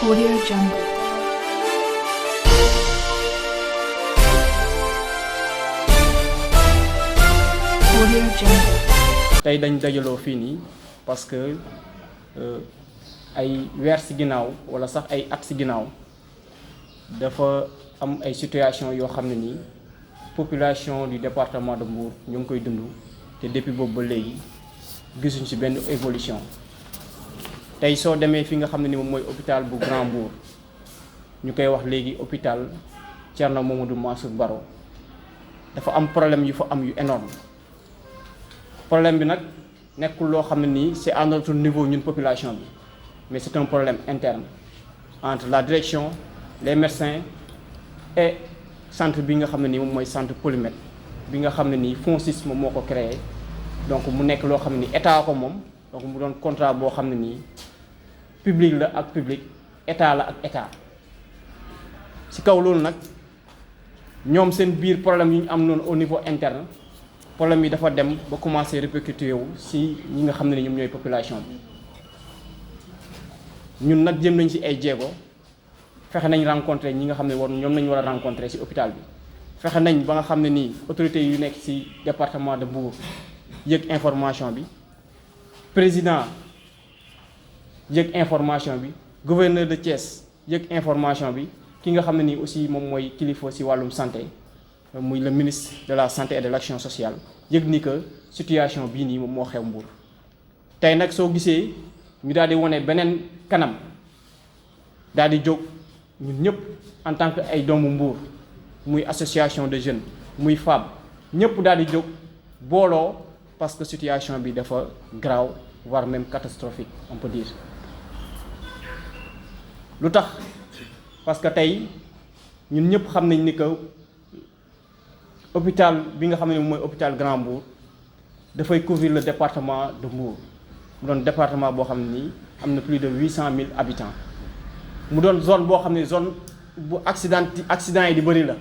Audio Jungle. Audio Jungle. tey dañ dajaloo fii nii parce que ay weer ci ginnaaw walla sax ay at ci ginnaaw dafa am ay situation yoo xam ne nii population du département de Mbour ñu ngi koy dund te depuis boobu ba léegi gisuñ ci benn évolution. tey soo demee fi nga xam ne ni moom mooy hôpital bu Grand Mbour ñu koy wax léegi hôpital Thierno Mamadou Mansour Baro dafa am problème yu fa am yu énorme problème bi nag nekkul loo xam ne nii c'est à notre niveau ñun population bi mais c'est un problème interne entre la direction les médecins et centre bi nga xam ne nii moom mooy centre Polymètre bi nga xam ne nii FONSIS moom moo ko créé donc mu nekk loo xam ne nii état ko moom donc mu doon contrat boo xam ne nii public la ak public état la ak état ci kaw loolu nag ñoom seen biir problème yi ñu am noonu au niveau interne problème yi dafa dem ba commencer répercuter wu ci ñi nga xam ne ni ñoom ñooy population bi ñun nag jëm nañ ci ay jéego fexe nañ rencontrer ñi nga xam ne ñoom nañ war a rencontrer ci hôpital bi fexe nañ ba nga xam ne nii autorités yu nekk ci département de Mbour yëg information bi président yëg information bi gouverneur de Thiès yëg information bi ki nga xam ne nii aussi moom mooy kilifa ci wàllum santé muy le ministre de la santé et de l'action sociale yëg ni que situation bii nii moom moo xew Mbour tey nag soo gisee ñu daal di wane beneen kanam daal di jóg ñun ñëpp en tant que ay doomu Mbour muy association de jeunes muy FAB ñëpp daal di jóg booloo parce que situation bi dafa grave voire même catastrophique on peut dire lu tax parce que tey ñun ñëpp xam nañ ni que hôpital bi nga xam ne mooy hôpital Grand Mbour dafay couvrir le département de Mbour mu doon département boo xam ne nii am na plus de 800 000 habitants mu doon zone boo xam ne zone bu accident yi di bëri la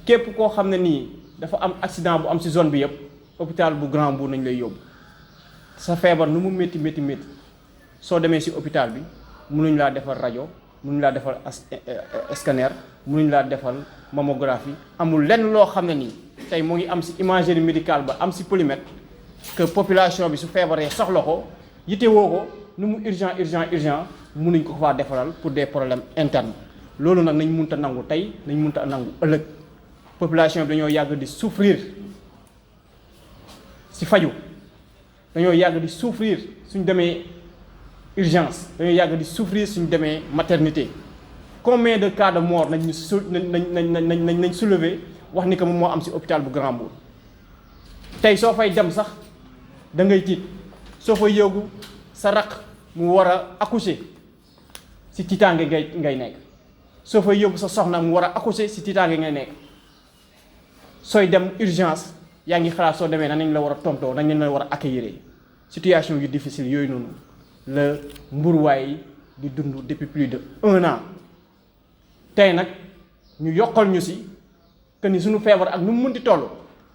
képp koo xam ne nii dafa am accident bu am ci zone bi yëpp hôpital bu Grand Mbour nañ lay yóbbu sa feebar nu mu métti soo demee ci hôpital bi mënuñ laa defal rajo mënuñ laa defal scanner mënuñ laa defal mammographie amul lenn loo xam ne nii tey mu ngi am ci imagerie médicale ba am ci Polymètre que population bi su feebaree soxla ko yitewoo ko nu mu urgent mënuñ ko faa defaral pour des problèmes internes loolu nag nañ mënta nangu tey nañ mënta nangu ëllëg population bi dañoo yàgg di souffrir ci faju dañoo yàgg di souffrir suñ demee urgence dañoo yàgg di souffrir suñ demee maternité combien de cas de mort nañ nañ soulever wax ni que moom moo am ci hôpital bu Grand Mbour tey soo fay dem sax da ngay tiit soo fay yóbbu sa raq mu war a accoucher ci tiitaange ngay nekk soo fay yóbbu sa soxna mu war a accoucher ci tiitaange ngay nekk sooy dem urgence yaa ngi xalaat soo demee nañ la war a tontoo nañ la war a accueillir situation yu difficile yooyu noonu la mburuwaay di dund depuis plus de 1 an tey nag ñu yokkal ñu ci que ni suñu feebar ak nu mu munti toll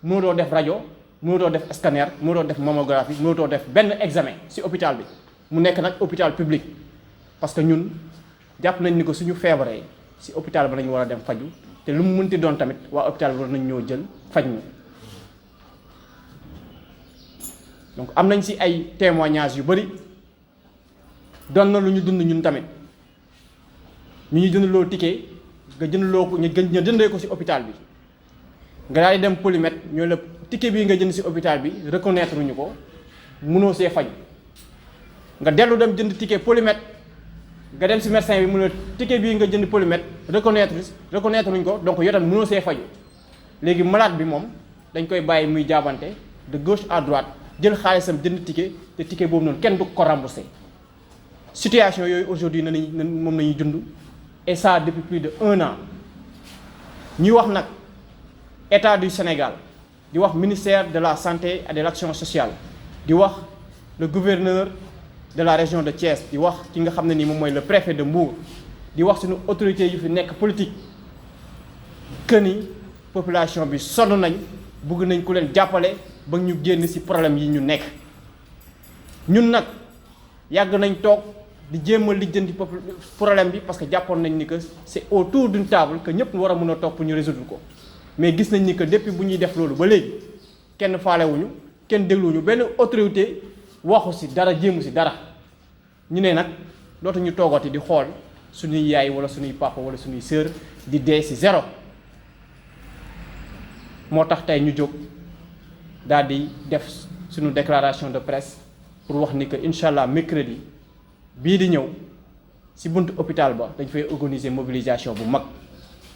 mënatoo def rajo mënatoo def scanner mënatoo def mammographie mënatoo def benn examen ci hôpital bi mu nekk nag hôpital public parce que ñun jàpp nañ ni ko suñu feebaree ci hôpital ba lañu war a dem faju te lu mu munti doon tamit waa hôpital bi war nañ ñoo jël faj ñu donc am nañ ci ay témoignages yu bari doon na lu ñu dund ñun tamit ñu ñu jëndaloo ticket nga jëndaloo ko ñu jëndee ko ci hôpital bi nga daal di dem Polymètre ñoo la ticket bii nga jënd ci hôpital bi reconnaître ñu ko mënoo see faj nga dellu dem jënd ticket Polymètre nga dem ci médecin bi mu ne ticket bii nga jënd Polymètre reconnaître ñu ko donc yow tamit mënoo see faju léegi malade bi moom dañ koy bàyyi muy jaabante de gauche à droite jël xaalisam jënd ticket te ticket boobu noonu kenn du ko remboursé situation yooyu aujourd'hui moom nañuy dund et ça depuis plus de 1 an ñuy wax nag état du Sénégal di wax ministère de la santé et de l'action sociale di wax le gouverneur de la région de Thiès di wax ki nga xam ne ni moom mooy le préfet de Mbour di wax suñu autorités yu fi nekk politique que ni population bi sonn nañ bëgg nañ ku leen jàppale ba ñu génn ci problème yi ñu nekk ñun nag yàgg nañ toog di jéem a lijjanti problème bi parce que jàppoon nañ ni que c'est autour d'une table que ñëpp war a mën a toog pour ñu résoudre ko mais gis nañ ni que depuis bu ñuy def loolu ba léegi kenn faalewuñu kenn dégluwuñu benn autorité waxu ci dara jéemu ci dara ñu ne nag dootuñu toogati di xool suñuy yaay wala suñuy papa wala suñuy sœur di dee ci zéro moo tax tey ñu jóg daal di def suñu déclaration de presse pour wax ni que incha allah mercredi bii di ñëw ci buntu hôpital ba dañ fay organiser mobilisation bu mag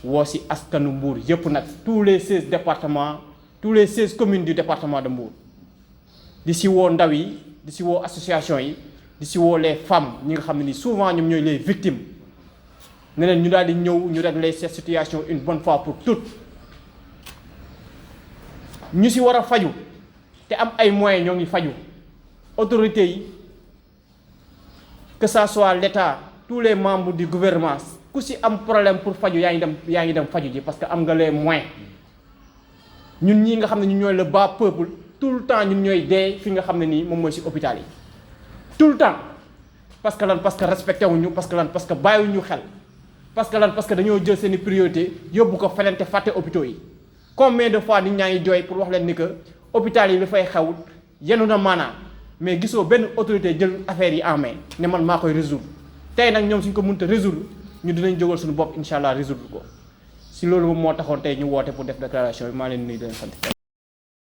woo ci askanu Mbour yépp nag tous les 16 départements tous les 16 communes du département de Mbour di ci woo ndaw yi di ci woo association yi di ci woo les femmes ñi nga xam ne ni souvent ñoom ñooy les victimes ne leen ñu daal di ñëw ñu régler cette situation une bonne fois pour toutes ñu ci war a faju te am ay moyens ñoo ngi faju autorités yi que ça soit l'État tous les membres du gouvernement ku ci am problème pour faju yaa ngi dem faju ji parce que am nga les moyens ñun ñii nga xam ne ñu ñooy le bas peuple tout le temps ñun ñooy dee fi nga xam ne nii moom mooy ci hôpital yi tout le temps parce que lan parce que respecté wuñu parce que lan parce que bàyyiwuñu xel parce que lan parce que dañoo jël seeni priorité yóbbu ko feneen te fàtte hôpitaux yi combien de fois nit ñaa ngi jooy pour wax leen ni que hôpital yi dafay xew yenu na maanaam mais gisoo benn autorité jël affaire yi en main ne man maa koy résoudre tey nag ñoom suñ ko mënta résoudre ñu dinañ jógal suñu bopp incha allah résoudre ko si loolu moom moo taxoon tey ñu woote pour def déclaration bi maa leen nuyu di leen sant.